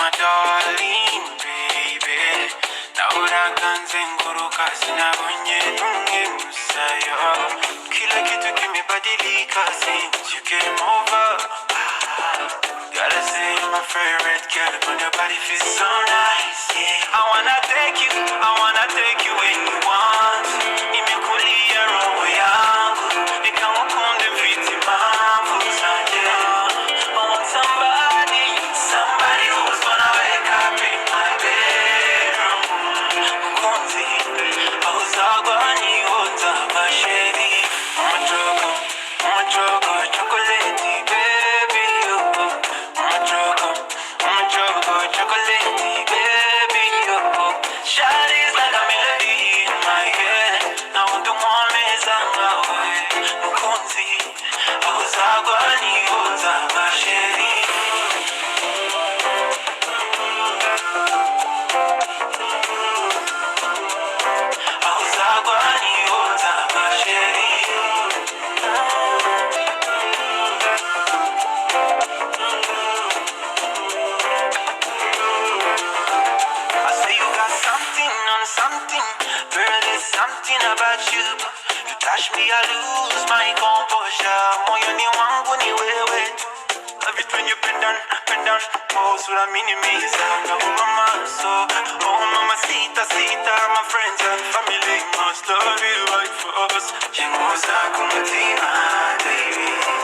my darling, baby. Naura kanze nguruka sinabonye numwe musayo. Kila kitu kimebadilika since you came over. Gotta say you're my favorite girl, but your body feels so nice. Yeah. I wanna take you when you want. Nimekulia roho yangu, nikamukunde viti mambo zanje. I want somebody who's gonna wake up in my bedroom. Mukunzi, ahuzagwa niota basheri. Mama choco, chocolate, baby, oh. Mama choco, chocolate, baby, oh. Shawty's like a melody in my head. I want to warm it away. Mukunzi, ahuzagwa niota basheri. Ahuzagwa niota basheri. I say you got something on something. Girl, there's something about you. You touch me, I lose my composure. Moyoni wangu ni wewe tu. Love it when you bend down. Oh, sura minimiza. Oh, mama, so. Oh, mama, sita. My friends and family must love you right for us. Chenguza kumutima, baby.